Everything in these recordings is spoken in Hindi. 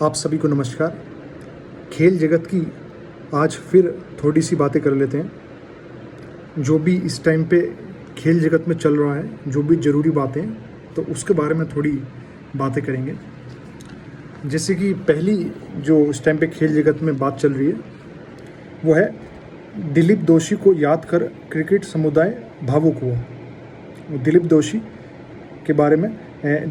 आप सभी को नमस्कार। खेल जगत की आज फिर थोड़ी सी बातें कर लेते हैं। जो भी इस टाइम पे खेल जगत में चल रहा है, जो भी ज़रूरी बातें हैं, तो उसके बारे में थोड़ी बातें करेंगे। जैसे कि पहली जो इस टाइम पे खेल जगत में बात चल रही है वो है दिलीप दोषी को याद कर क्रिकेट समुदाय भावुक हुआ। दिलीप दोषी के बारे में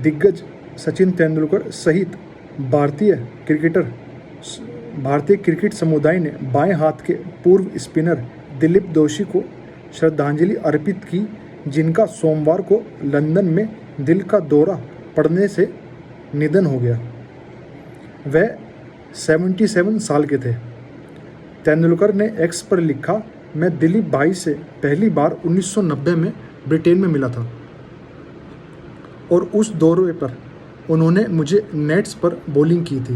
दिग्गज सचिन तेंदुलकर सहित भारतीय क्रिकेट समुदाय ने बाएं हाथ के पूर्व स्पिनर दिलीप दोषी को श्रद्धांजलि अर्पित की, जिनका सोमवार को लंदन में दिल का दौरा पड़ने से निधन हो गया। वह 77 साल के थे। तेंदुलकर ने एक्स पर लिखा, मैं दिलीप भाई से पहली बार 1990 में ब्रिटेन में मिला था और उस दौरे पर उन्होंने मुझे नेट्स पर बॉलिंग की थी।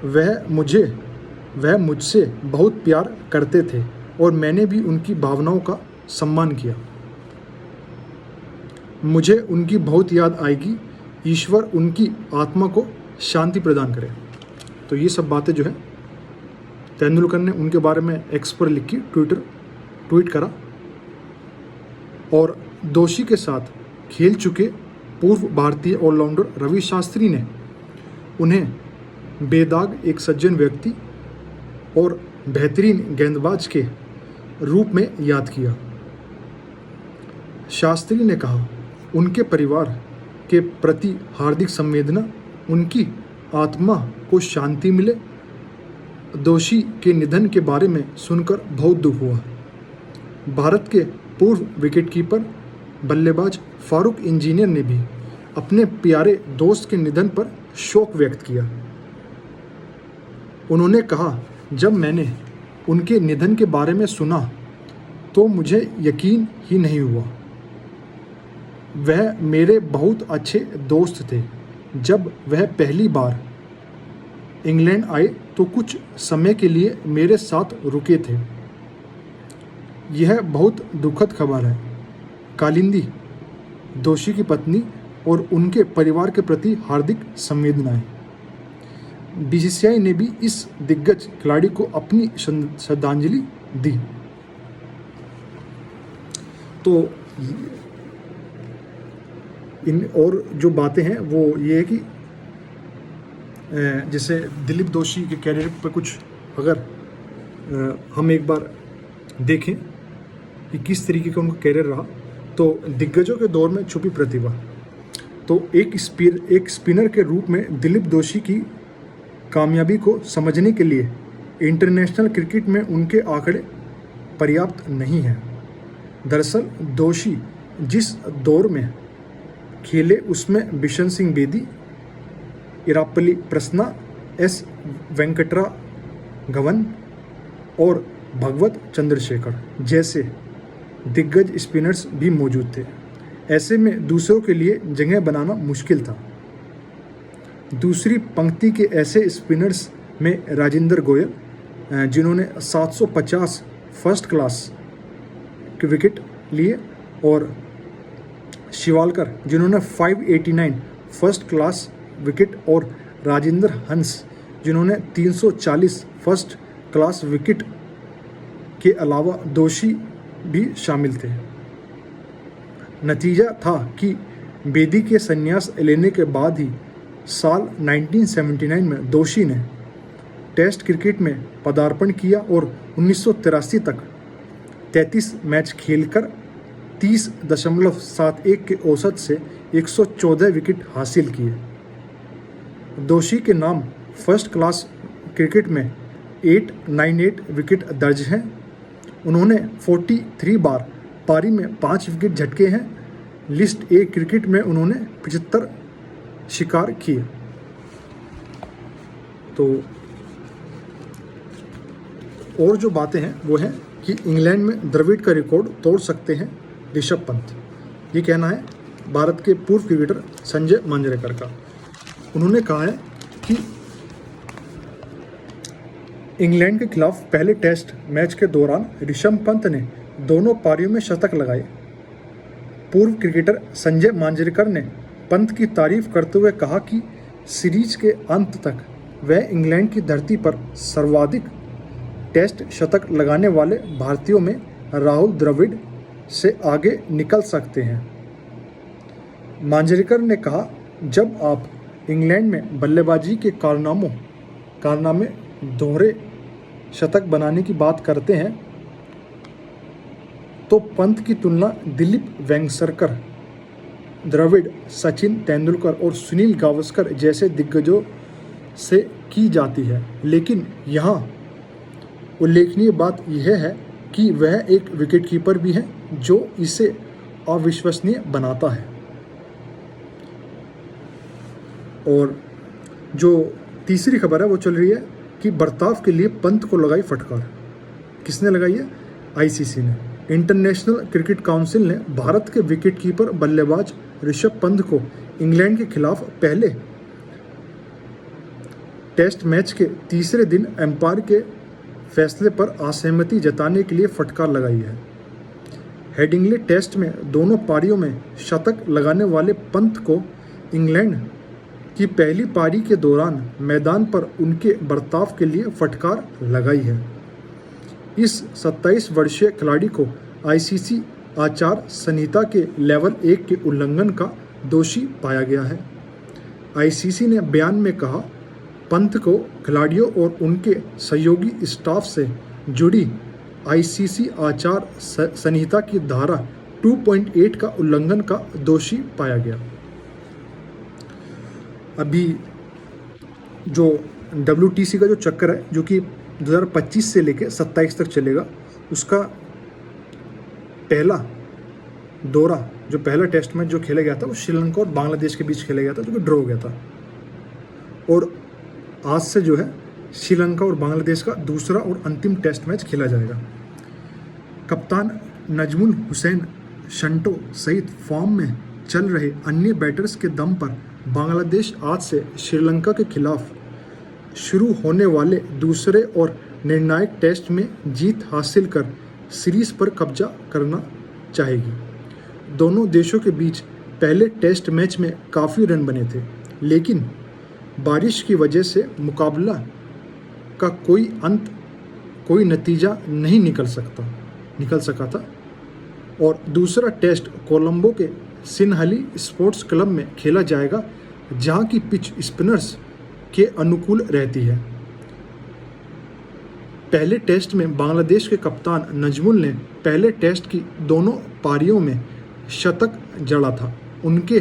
वह मुझसे बहुत प्यार करते थे और मैंने भी उनकी भावनाओं का सम्मान किया। मुझे उनकी बहुत याद आएगी। ईश्वर उनकी आत्मा को शांति प्रदान करे। तो ये सब बातें जो है तेंदुलकर ने उनके बारे में एक्स पर लिखी, ट्वीट करा। और दोषी के साथ खेल चुके पूर्व भारतीय ऑलराउंडर रवि शास्त्री ने उन्हें बेदाग एक सज्जन व्यक्ति और बेहतरीन गेंदबाज के रूप में याद किया। शास्त्री ने कहा, उनके परिवार के प्रति हार्दिक संवेदना, उनकी आत्मा को शांति मिले। दोषी के निधन के बारे में सुनकर बहुत दुख हुआ। भारत के पूर्व विकेटकीपर बल्लेबाज फारूक इंजीनियर ने भी अपने प्यारे दोस्त के निधन पर शोक व्यक्त किया। उन्होंने कहा, जब मैंने उनके निधन के बारे में सुना तो मुझे यकीन ही नहीं हुआ। वह मेरे बहुत अच्छे दोस्त थे। जब वह पहली बार इंग्लैंड आए तो कुछ समय के लिए मेरे साथ रुके थे। यह बहुत दुखद खबर है। कालिंदी दोषी की पत्नी और उनके परिवार के प्रति हार्दिक संवेदनाएं। बीसीसीआई ने भी इस दिग्गज खिलाड़ी को अपनी श्रद्धांजलि दी। तो इन और जो बातें हैं वो ये है कि जैसे दिलीप दोषी के कैरियर पर कुछ अगर हम एक बार देखें कि किस तरीके का उनका कैरियर रहा, तो दिग्गजों के दौर में छुपी प्रतिभा। तो एक स्पिनर के रूप में दिलीप दोषी की कामयाबी को समझने के लिए इंटरनेशनल क्रिकेट में उनके आंकड़े पर्याप्त नहीं हैं। दरअसल दोषी जिस दौर में खेले उसमें बिशन सिंह बेदी, इरापल्ली प्रसन्ना, एस वेंकटरा गवन और भगवत चंद्रशेखर जैसे दिग्गज स्पिनर्स भी मौजूद थे। ऐसे में दूसरों के लिए जगह बनाना मुश्किल था। दूसरी पंक्ति के ऐसे स्पिनर्स में राजेंद्र गोयल, जिन्होंने 750 फर्स्ट क्लास के विकेट लिए, और शिवालकर जिन्होंने 589 फर्स्ट क्लास विकेट, और राजेंद्र हंस जिन्होंने 340 फर्स्ट क्लास विकेट के अलावा दोषी भी शामिल थे। नतीजा था कि बेदी के संन्यास लेने के बाद ही साल 1979 में दोषी ने टेस्ट क्रिकेट में पदार्पण किया और 1983 तक 33 मैच खेलकर 30.71 के औसत से 114 विकेट हासिल किए। दोषी के नाम फर्स्ट क्लास क्रिकेट में 898 विकेट दर्ज हैं। उन्होंने 43 बार पारी में 5 विकेट झटके हैं। लिस्ट ए क्रिकेट में उन्होंने 75 शिकार किए। तो और जो बातें हैं वो है कि इंग्लैंड में द्रविड़ का रिकॉर्ड तोड़ सकते हैं ऋषभ पंत। ये कहना है भारत के पूर्व क्रिकेटर संजय मांजरेकर का। उन्होंने कहा है कि इंग्लैंड के खिलाफ पहले टेस्ट मैच के दौरान ऋषभ पंत ने दोनों पारियों में शतक लगाए। पूर्व क्रिकेटर संजय मांजरेकर ने पंत की तारीफ करते हुए कहा कि सीरीज के अंत तक वह इंग्लैंड की धरती पर सर्वाधिक टेस्ट शतक लगाने वाले भारतीयों में राहुल द्रविड़ से आगे निकल सकते हैं। मांजरेकर ने कहा, जब आप इंग्लैंड में बल्लेबाजी के कारनामे दोहरे शतक बनाने की बात करते हैं तो पंत की तुलना दिलीप वेंगसरकर, द्रविड़, सचिन तेंदुलकर और सुनील गावस्कर जैसे दिग्गजों से की जाती है। लेकिन यहाँ उल्लेखनीय बात यह है कि वह एक विकेटकीपर भी है, जो इसे अविश्वसनीय बनाता है। और जो तीसरी खबर है वो चल रही है कि बर्ताव के लिए पंत को लगाई फटकार। किसने लगाई है? आईसीसी ने। इंटरनेशनल क्रिकेट काउंसिल ने भारत के विकेटकीपर बल्लेबाज ऋषभ पंत को इंग्लैंड के खिलाफ पहले टेस्ट मैच के तीसरे दिन एम्पायर के फैसले पर असहमति जताने के लिए फटकार लगाई है। हेडिंग्ले टेस्ट में दोनों पारियों में शतक लगाने वाले पंत को इंग्लैंड की पहली पारी के दौरान मैदान पर उनके बर्ताव के लिए फटकार लगाई है। इस 27 वर्षीय खिलाड़ी को आईसीसी आचार संहिता के लेवल 1 के उल्लंघन का दोषी पाया गया है। आईसीसी ने बयान में कहा, पंत को खिलाड़ियों और उनके सहयोगी स्टाफ से जुड़ी आईसीसी आचार संहिता की धारा 2.8 का उल्लंघन का दोषी पाया गया। अभी जो WTC का जो चक्कर है, जो कि 2025 से लेकर 27 तक चलेगा, उसका पहला दौरा, जो पहला टेस्ट मैच जो खेला गया था वो श्रीलंका और बांग्लादेश के बीच खेला गया था, जो कि ड्रॉ हो गया था। और आज से जो है श्रीलंका और बांग्लादेश का दूसरा और अंतिम टेस्ट मैच खेला जाएगा। कप्तान नजमुल हुसैन शंटो सहित फॉर्म में चल रहे अन्य बैटर्स के दम पर बांग्लादेश आज से श्रीलंका के खिलाफ शुरू होने वाले दूसरे और निर्णायक टेस्ट में जीत हासिल कर सीरीज पर कब्जा करना चाहेगी। दोनों देशों के बीच पहले टेस्ट मैच में काफ़ी रन बने थे, लेकिन बारिश की वजह से मुकाबला का कोई नतीजा नहीं निकल सका था। और दूसरा टेस्ट कोलंबो के सिनहली स्पोर्ट्स क्लब में खेला जाएगा, जहां की पिच स्पिनर्स के अनुकूल रहती है। पहले टेस्ट में बांग्लादेश के कप्तान नजमुल ने पहले टेस्ट की दोनों पारियों में शतक जड़ा था। उनके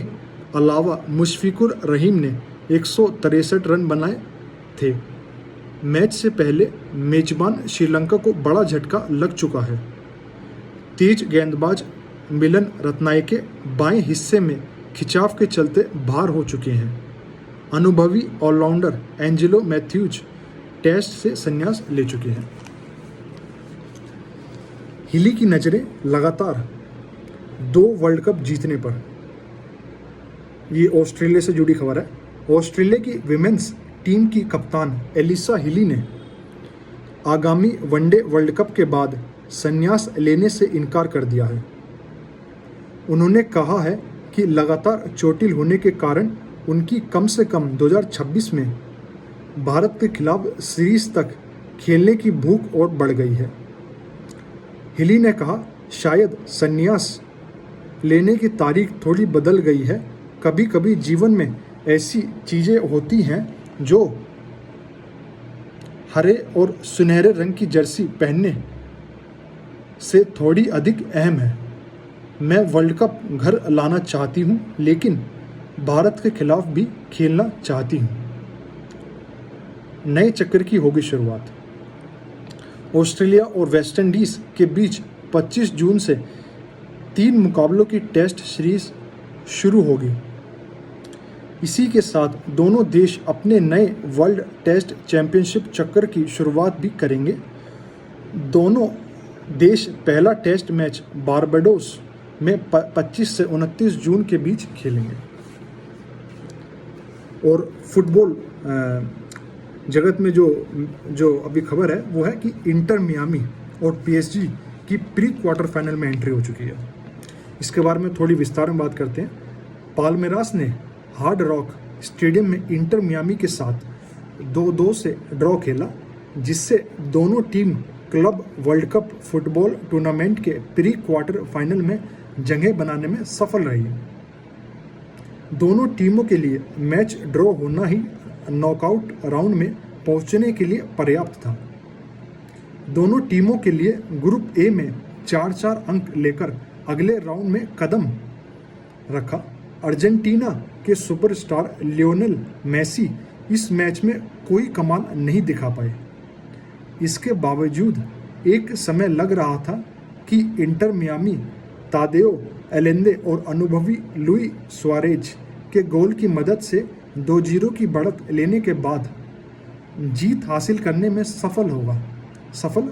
अलावा मुशफिकुर रहीम ने 163 रन बनाए थे। मैच से पहले मेजबान श्रीलंका को बड़ा झटका लग चुका है। तेज गेंदबाज मिलन रत्नायके बाएं हिस्से में खिंचाव के चलते बाहर हो चुके हैं। अनुभवी ऑलराउंडर एंजेलो मैथ्यूज टेस्ट से संन्यास ले चुके हैं। हिली की नज़रें लगातार 2 वर्ल्ड कप जीतने पर। ये ऑस्ट्रेलिया से जुड़ी खबर है। ऑस्ट्रेलिया की विमेंस टीम की कप्तान एलिसा हिली ने आगामी वनडे वर्ल्ड कप के बाद संन्यास लेने से इनकार कर दिया है। उन्होंने कहा है कि लगातार चोटिल होने के कारण उनकी कम से कम 2026 में भारत के खिलाफ सीरीज तक खेलने की भूख और बढ़ गई है। हिली ने कहा, शायद संन्यास लेने की तारीख थोड़ी बदल गई है। कभी कभी जीवन में ऐसी चीज़ें होती हैं जो हरे और सुनहरे रंग की जर्सी पहनने से थोड़ी अधिक अहम है। मैं वर्ल्ड कप घर लाना चाहती हूँ, लेकिन भारत के खिलाफ भी खेलना चाहती हूँ। नए चक्कर की होगी शुरुआत। ऑस्ट्रेलिया और वेस्टइंडीज़ के बीच 25 जून से 3 मुकाबलों की टेस्ट सीरीज शुरू होगी। इसी के साथ दोनों देश अपने नए वर्ल्ड टेस्ट चैंपियनशिप चक्कर की शुरुआत भी करेंगे। दोनों देश पहला टेस्ट मैच बारबाडोस में 25 से 29 जून के बीच खेलेंगे। और फुटबॉल जगत में जो अभी खबर है वो है कि इंटर मियामी और PSG की प्री क्वार्टर फाइनल में एंट्री हो चुकी है। इसके बारे में थोड़ी विस्तार में बात करते हैं। पाल्मेरास ने हार्ड रॉक स्टेडियम में इंटर मियामी के साथ 2-2 से ड्रॉ खेला, जिससे दोनों team club world cup football tournament के प्री क्वार्टर फाइनल में जगह बनाने में सफल रही। दोनों टीमों के लिए मैच ड्रॉ होना ही नॉकआउट राउंड में पहुंचने के लिए पर्याप्त था। दोनों टीमों के लिए ग्रुप ए में 4-4 अंक लेकर अगले राउंड में कदम रखा। अर्जेंटीना के सुपरस्टार लियोनेल मेसी इस मैच में कोई कमाल नहीं दिखा पाए। इसके बावजूद एक समय लग रहा था कि इंटर मियामी तादेओ एलेंदे और अनुभवी लुई सुआरेज के गोल की मदद से 2-0 की बढ़त लेने के बाद जीत हासिल करने में सफल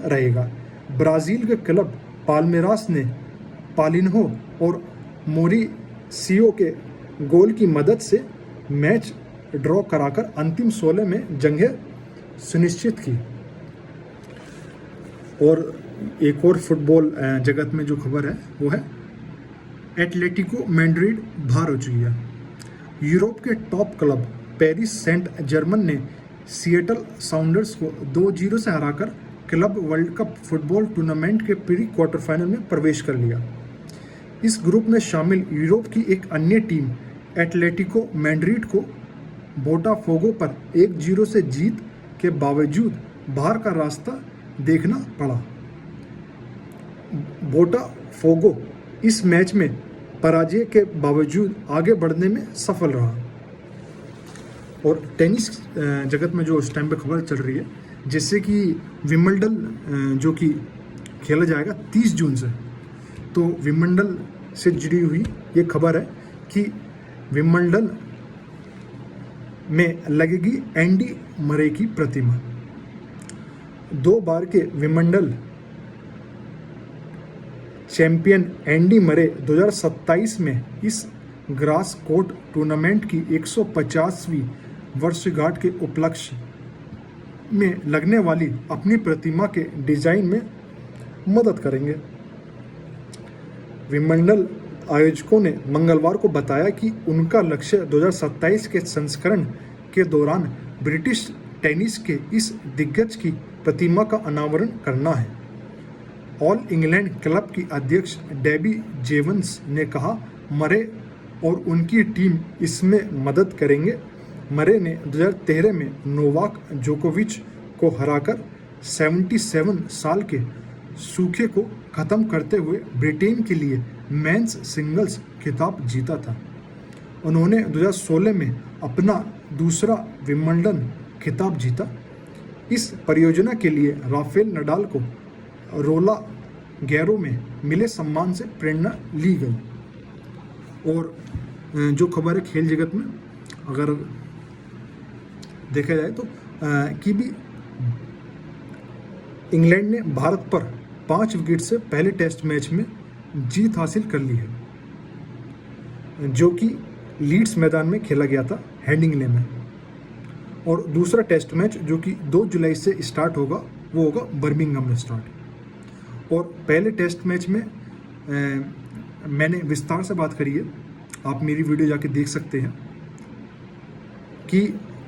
रहेगा। ब्राज़ील के क्लब पाल्मेरास ने पालिन्हो और मोरिसियो के गोल की मदद से मैच ड्रॉ कराकर अंतिम 16 में जगह सुनिश्चित की। और एक और फुटबॉल जगत में जो खबर है वो है एटलेटिको मैड्रिड बाहर हो चुकी है। यूरोप के top club Paris Saint Germain ने सिएटल साउंडर्स को 2-0 से हराकर club world cup football tournament के प्री क्वार्टर फाइनल में प्रवेश कर लिया। इस ग्रुप में शामिल यूरोप की एक अन्य टीम एटलेटिको मैड्रिड को बोटाफोगो पर 1-0 से जीत के बावजूद बाहर का रास्ता देखना पड़ा। बोटाफोगो इस मैच में पराजय के बावजूद आगे बढ़ने में सफल रहा। और टेनिस जगत में जो इस टाइम पे खबर चल रही है, जैसे कि विंबलडन जो कि खेला जाएगा 30 जून से, तो विंबलडन से जुड़ी हुई ये खबर है कि विंबलडन में लगेगी एंडी मरे की प्रतिमा। 2 बार के विंबलडन चैंपियन एंडी मरे 2027 में इस ग्रास कोर्ट टूर्नामेंट की 150वीं वर्षगांठ के उपलक्ष्य में लगने वाली अपनी प्रतिमा के डिजाइन में मदद करेंगे। विंबलडन आयोजकों ने मंगलवार को बताया कि उनका लक्ष्य 2027 के संस्करण के दौरान ब्रिटिश टेनिस के इस दिग्गज की प्रतिमा का अनावरण करना है। ऑल इंग्लैंड क्लब की अध्यक्ष डेबी जेवंस ने कहा, मरे और उनकी टीम इसमें मदद करेंगे। मरे ने 2013 में नोवाक जोकोविच को हराकर 77 साल के सूखे को खत्म करते हुए ब्रिटेन के लिए मेंस सिंगल्स खिताब जीता था। उन्होंने 2016 में अपना दूसरा विंबलडन खिताब जीता। इस परियोजना के लिए राफेल नडाल को रोला गैरो में मिले सम्मान से प्रेरणा ली गई। और जो खबर है खेल जगत में अगर देखा जाए तो कि भी इंग्लैंड ने भारत पर 5 विकेट से पहले टेस्ट मैच में जीत हासिल कर ली है, जो कि लीड्स मैदान में खेला गया था हेडिंग्ले में। और दूसरा टेस्ट मैच जो कि 2 जुलाई से स्टार्ट होगा वो होगा बर्मिंघम में स्टार्ट। और पहले टेस्ट मैच में मैंने विस्तार से बात करी है, आप मेरी वीडियो जाके देख सकते हैं कि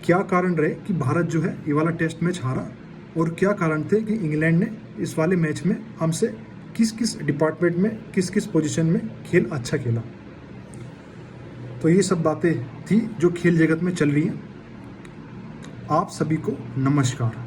क्या कारण रहे कि भारत जो है ये वाला टेस्ट मैच हारा, और क्या कारण थे कि इंग्लैंड ने इस वाले मैच में हमसे किस किस डिपार्टमेंट में किस किस पोजीशन में खेल अच्छा खेला। तो ये सब बातें थी जो खेल जगत में चल रही हैं। आप सभी को नमस्कार।